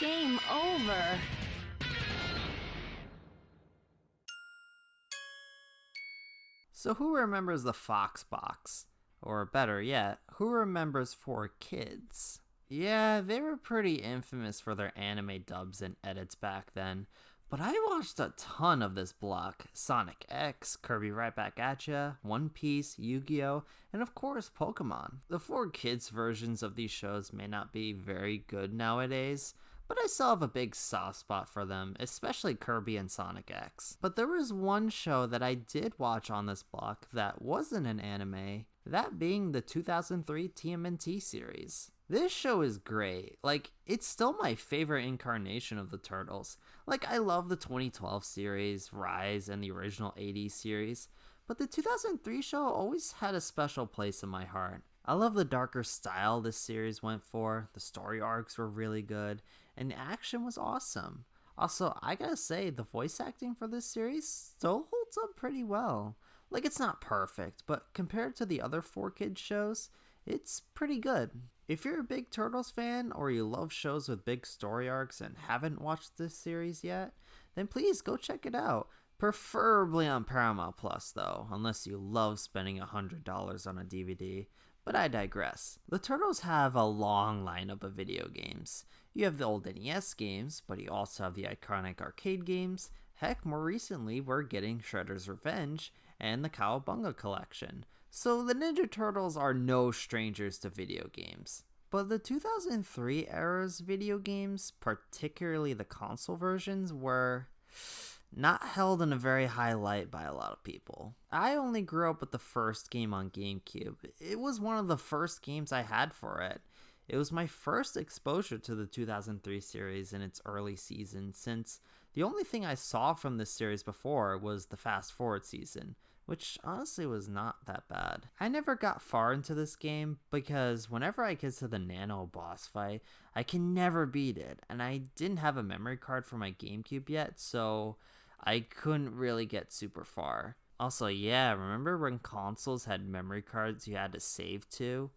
Game over. So who remembers the Fox box? Or better yet, who remembers 4Kids? Yeah, they were pretty infamous for their anime dubs and edits back then, but I watched a ton of this block. Sonic X, Kirby Right Back at Ya, One Piece, Yu-Gi-Oh!, and of course Pokemon. The 4Kids versions of these shows may not be very good nowadays, but I still have a big soft spot for them, especially Kirby and Sonic X. But there was one show that I did watch on this block that wasn't an anime, that being the 2003 TMNT series. This show is great. Like, it's still my favorite incarnation of the Turtles. Like, I love the 2012 series, Rise, and the original 80s series, but the 2003 show always had a special place in my heart. I love the darker style this series went for, the story arcs were really good, and the action was awesome. Also, I gotta say, the voice acting for this series still holds up pretty well. Like, it's not perfect, but compared to the other 4Kids shows, it's pretty good. If you're a big Turtles fan, or you love shows with big story arcs and haven't watched this series yet, then please go check it out. Preferably on Paramount Plus though, unless you love spending $100 on a DVD. But I digress. The Turtles have a long lineup of video games. You have the old NES games, but you also have the iconic arcade games. Heck, more recently we're getting Shredder's Revenge and the Cowabunga collection. So the Ninja Turtles are no strangers to video games. But the 2003 era's video games, particularly the console versions, were not held in a very high light by a lot of people. I only grew up with the first game on Gamecube. It was one of the first games I had for it. It was my first exposure to the 2003 series in its early season, since the only thing I saw from this series before was the fast forward season, which honestly was not that bad. I never got far into this game because whenever I get to the Nano boss fight, I can never beat it, and I didn't have a memory card for my GameCube yet, so I couldn't really get super far. Also, yeah, remember when consoles had memory cards you had to save to?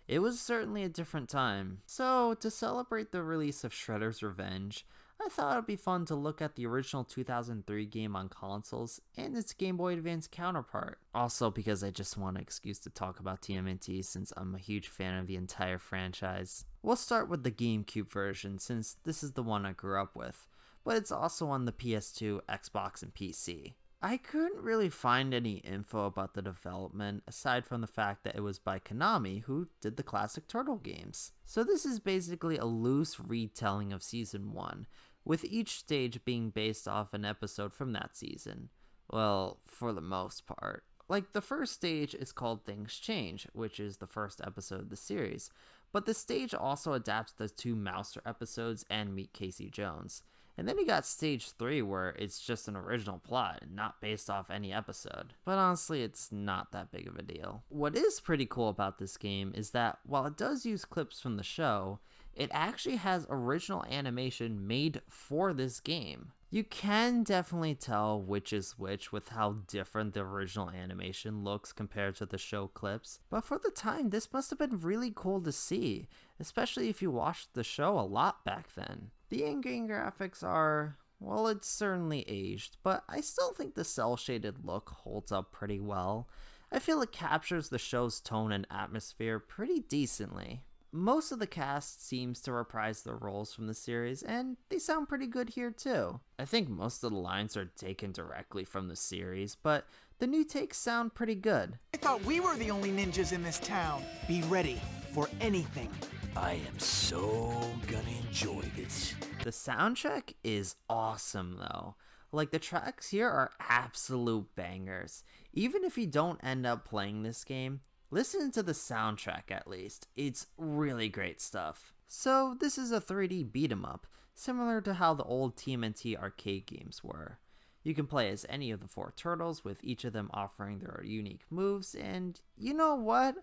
It was certainly a different time. So, to celebrate the release of Shredder's Revenge, I thought it'd be fun to look at the original 2003 game on consoles and its Game Boy Advance counterpart. Also because I just want an excuse to talk about TMNT since I'm a huge fan of the entire franchise. We'll start with the GameCube version since this is the one I grew up with, but it's also on the PS2, Xbox, and PC. I couldn't really find any info about the development aside from the fact that it was by Konami, who did the classic Turtle games. So this is basically a loose retelling of Season 1, with each stage being based off an episode from that season. Well, for the most part. Like, the first stage is called Things Change, which is the first episode of the series, but the stage also adapts the two Mouser episodes and Meet Casey Jones. And then you got stage 3 where it's just an original plot and not based off any episode. But honestly, it's not that big of a deal. What is pretty cool about this game is that while it does use clips from the show, it actually has original animation made for this game. You can definitely tell which is which with how different the original animation looks compared to the show clips, but for the time this must have been really cool to see, especially if you watched the show a lot back then. The in-game graphics are, well, it's certainly aged, but I still think the cel-shaded look holds up pretty well. I feel it captures the show's tone and atmosphere pretty decently. Most of the cast seems to reprise the roles from the series, and they sound pretty good here too. I think most of the lines are taken directly from the series, but the new takes sound pretty good. I thought we were the only ninjas in this town. Be ready for anything. I am so gonna enjoy this. The soundtrack is awesome though. Like, the tracks here are absolute bangers. Even if you don't end up playing this game, listen to the soundtrack at least. It's really great stuff. So this is a 3D beat 'em up, similar to how the old TMNT arcade games were. You can play as any of the 4 turtles, with each of them offering their unique moves, and you know what?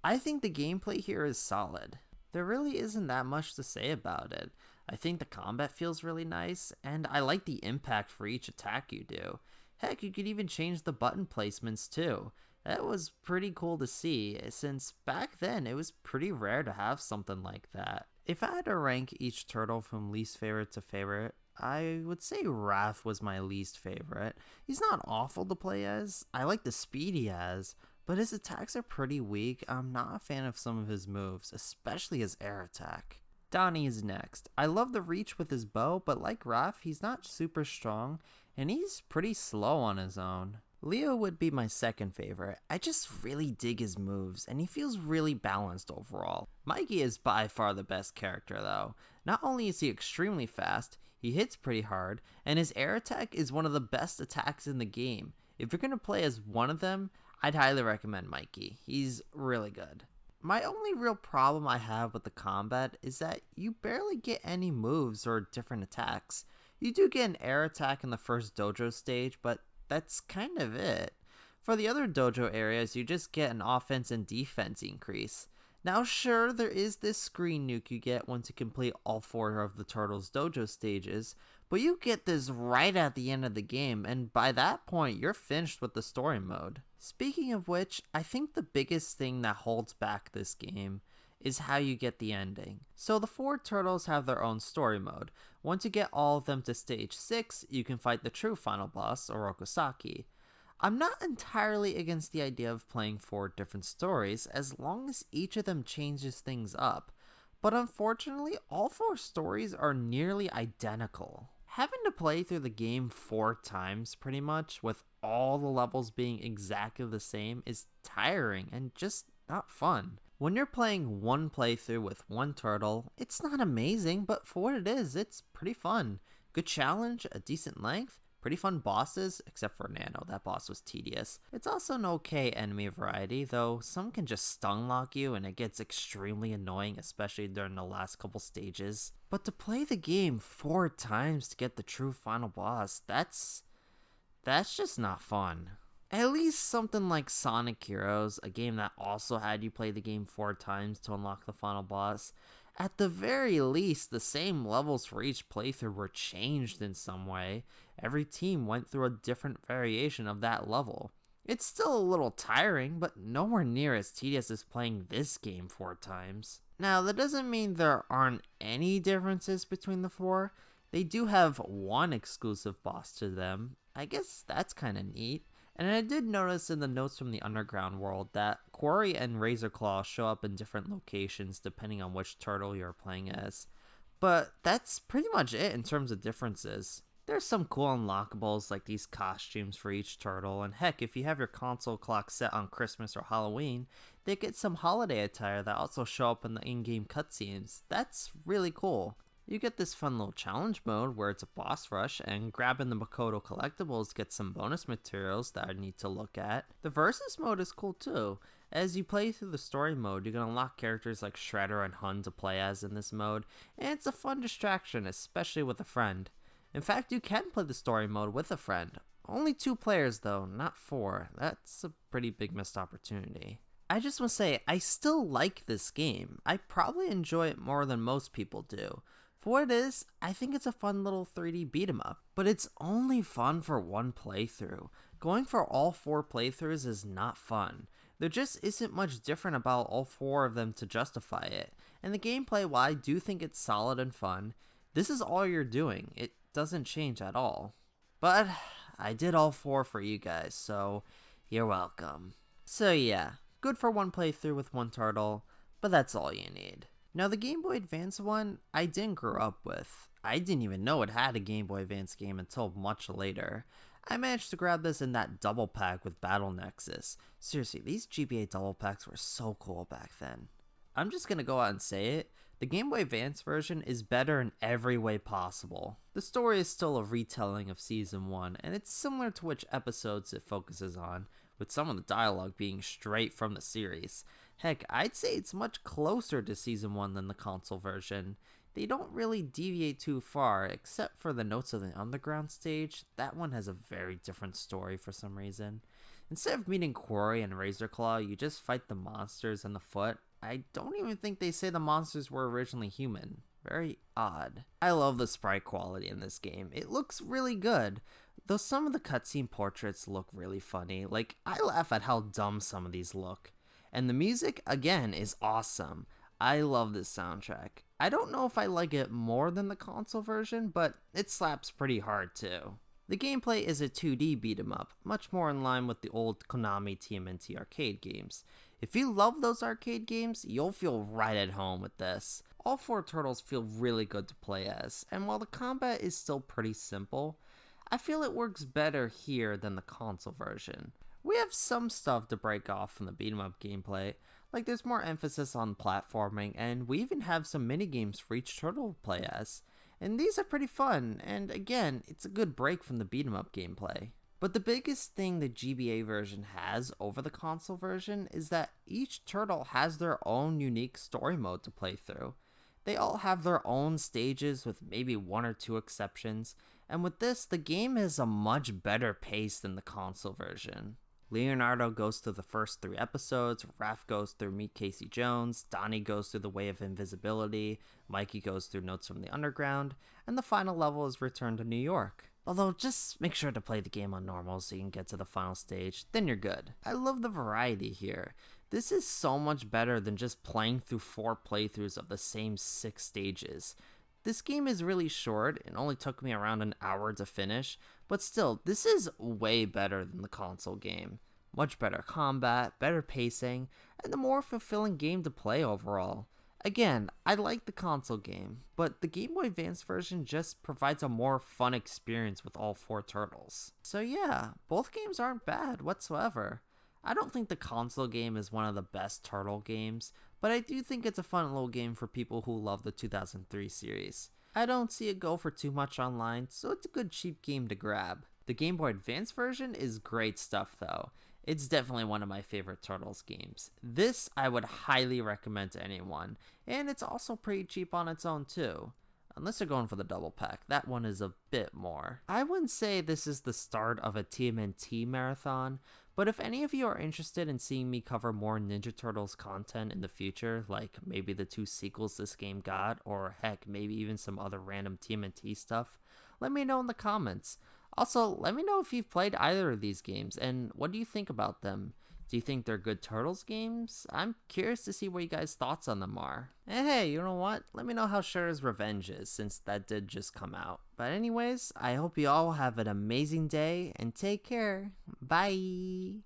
I think the gameplay here is solid. There really isn't that much to say about it. I think the combat feels really nice, and I like the impact for each attack you do. Heck, you could even change the button placements too. That was pretty cool to see, since back then it was pretty rare to have something like that. If I had to rank each turtle from least favorite to favorite, I would say Raph was my least favorite. He's not awful to play as, I like the speed he has, but his attacks are pretty weak. I'm not a fan of some of his moves, especially his air attack. Donnie is next. I love the reach with his bow, but like Raph, he's not super strong, and he's pretty slow on his own. Leo would be my second favorite. I just really dig his moves, and he feels really balanced overall. Mikey is by far the best character though. Not only is he extremely fast, he hits pretty hard, and his air attack is one of the best attacks in the game. If you're going to play as one of them, I'd highly recommend Mikey. He's really good. My only real problem I have with the combat is that you barely get any moves or different attacks. You do get an air attack in the first dojo stage, but that's kind of it. For the other dojo areas, you just get an offense and defense increase. Now sure, there is this screen nuke you get once you complete all 4 of the Turtles dojo stages, but you get this right at the end of the game, and by that point, you're finished with the story mode. Speaking of which, I think the biggest thing that holds back this game is how you get the ending. So the 4 turtles have their own story mode. Once you get all of them to stage 6, you can fight the true final boss, Orokosaki. I'm not entirely against the idea of playing 4 different stories as long as each of them changes things up, but unfortunately all 4 stories are nearly identical. Having to play through the game 4 times pretty much with all the levels being exactly the same is tiring and just not fun. When you're playing one playthrough with one turtle, it's not amazing, but for what it is, it's pretty fun. Good challenge, a decent length, pretty fun bosses, except for Nano, that boss was tedious. It's also an okay enemy variety, though some can just stun lock you and it gets extremely annoying, especially during the last couple stages. But to play the game 4 times to get the true final boss, that's just not fun. At least something like Sonic Heroes, a game that also had you play the game 4 times to unlock the final boss. At the very least, the same levels for each playthrough were changed in some way. Every team went through a different variation of that level. It's still a little tiring, but nowhere near as tedious as playing this game 4 times. Now, that doesn't mean there aren't any differences between the 4. They do have one exclusive boss to them. I guess that's kinda neat. And I did notice in the notes from the Underground world that Quarry and Razorclaw show up in different locations depending on which turtle you're playing as. But that's pretty much it in terms of differences. There's some cool unlockables like these costumes for each turtle, and heck, if you have your console clock set on Christmas or Halloween, they get some holiday attire that also show up in the in-game cutscenes. That's really cool. You get this fun little challenge mode where it's a boss rush, and grabbing the Makoto collectibles gets some bonus materials that I need to look at. The versus mode is cool too. As you play through the story mode, you can unlock characters like Shredder and Hun to play as in this mode, and it's a fun distraction, especially with a friend. In fact, you can play the story mode with a friend. Only 2 players though, not 4. That's a pretty big missed opportunity. I just want to say, I still like this game. I probably enjoy it more than most people do. For what it is, I think it's a fun little 3D beat 'em up, but it's only fun for one playthrough. Going for all 4 playthroughs is not fun. There just isn't much different about all 4 of them to justify it, and the gameplay, while I do think it's solid and fun, this is all you're doing. It doesn't change at all. But I did all 4 for you guys, so you're welcome. So yeah, good for one playthrough with one turtle, but that's all you need. Now the Game Boy Advance one, I didn't grow up with. I didn't even know it had a Game Boy Advance game until much later. I managed to grab this in that double pack with Battle Nexus. Seriously, these GBA double packs were so cool back then. I'm just gonna go out and say it, the Game Boy Advance version is better in every way possible. The story is still a retelling of Season 1, and it's similar to which episodes it focuses on, with some of the dialogue being straight from the series. Heck, I'd say it's much closer to Season 1 than the console version. They don't really deviate too far, except for the Notes of the Underground stage. That one has a very different story for some reason. Instead of meeting Quarry and Razorclaw, you just fight the monsters in the foot. I don't even think they say the monsters were originally human. Very odd. I love the sprite quality in this game. It looks really good. Though some of the cutscene portraits look really funny. Like, I laugh at how dumb some of these look. And the music, again, is awesome. I love this soundtrack. I don't know if I like it more than the console version, but it slaps pretty hard too. The gameplay is a 2D beat 'em up, much more in line with the old Konami TMNT arcade games. If you love those arcade games, you'll feel right at home with this. All four turtles feel really good to play as, and while the combat is still pretty simple, I feel it works better here than the console version. We have some stuff to break off from the beat 'em up gameplay, like there's more emphasis on platforming, and we even have some minigames for each turtle to play as. And these are pretty fun, and again, it's a good break from the beat 'em up gameplay. But the biggest thing the GBA version has over the console version is that each turtle has their own unique story mode to play through. They all have their own stages with maybe one or two exceptions, and with this, the game is a much better pace than the console version. Leonardo goes through the first 3 episodes, Raph goes through Meet Casey Jones, Donnie goes through the Way of Invisibility, Mikey goes through Notes from the Underground, and the final level is Return to New York. Although, just make sure to play the game on normal so you can get to the final stage, then you're good. I love the variety here. This is so much better than just playing through 4 playthroughs of the same 6 stages. This game is really short, it only took me around an hour to finish, but still, this is way better than the console game. Much better combat, better pacing, and a more fulfilling game to play overall. Again, I like the console game, but the Game Boy Advance version just provides a more fun experience with all 4 turtles. So yeah, both games aren't bad whatsoever. I don't think the console game is one of the best turtle games, but I do think it's a fun little game for people who love the 2003 series. I don't see it go for too much online, so it's a good cheap game to grab. The Game Boy Advance version is great stuff though. It's definitely one of my favorite Turtles games. This I would highly recommend to anyone, and it's also pretty cheap on its own too. Unless you're going for the double pack, that one is a bit more. I wouldn't say this is the start of a TMNT marathon, but if any of you are interested in seeing me cover more Ninja Turtles content in the future, like maybe the 2 sequels this game got, or heck, maybe even some other random TMNT stuff, let me know in the comments. Also, let me know if you've played either of these games, and what do you think about them? Do you think they're good Turtles games? I'm curious to see what you guys' thoughts on them are. And hey, you know what? Let me know how Shredder's Revenge is, since that did just come out. But anyways, I hope you all have an amazing day, and take care. Bye!